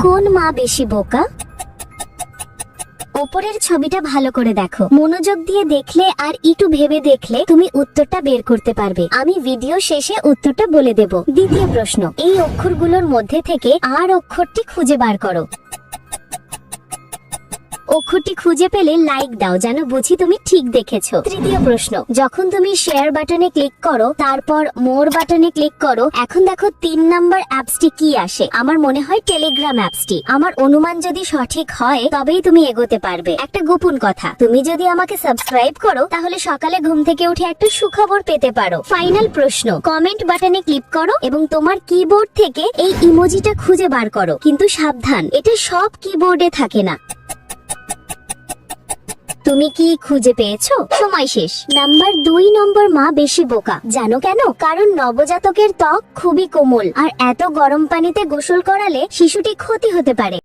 কোন মা বেশি বোকা? উপরের ছবিটা ভালো করে দেখো, মনোযোগ দিয়ে দেখলে আর একটু ভেবে দেখলে তুমি উত্তরটা বের করতে পারবে। আমি ভিডিও শেষে উত্তরটা বলে দেব। দ্বিতীয় প্রশ্ন, এই অক্ষরগুলোর মধ্যে থেকে আর অক্ষরটি খুঁজে বার করো। অক্ষরটি খুঁজে পেলে লাইক দাও, যেন বুঝি তুমি ঠিক দেখেছো। তৃতীয় প্রশ্ন, যখন তুমি শেয়ার বাটনে ক্লিক করো তারপর মোর বাটনে ক্লিক করো, এখন দেখো 3 নাম্বার অ্যাপসটি কি আসে। আমার মনে হয় টেলিগ্রাম অ্যাপসটি। আমার অনুমান যদি সঠিক হয় তবেই তুমি এগোতে পারবে। একটা গোপন কথা, তুমি যদি আমাকে সাবস্ক্রাইব করো তাহলে সকালে ঘুম থেকে উঠে একটা সুখবর পেতে পারো। ফাইনাল প্রশ্ন, কমেন্ট বাটনে ক্লিক করো এবং তোমার কিবোর্ড থেকে এই ইমোজিটা খুঁজে বার করো। কিন্তু সাবধান, এটা সব কিবোর্ডে থাকে না। তুমি কি খুঁজে পেয়েছো? সময় শেষ। নাম্বার 2 নম্বর মা বেশি বোকা। জানো কেন? কারণ নবজাতকের ত্বক খুবই কোমল আর এত গরম পানিতে গোসল করালে শিশুটি ক্ষতি হতে পারে।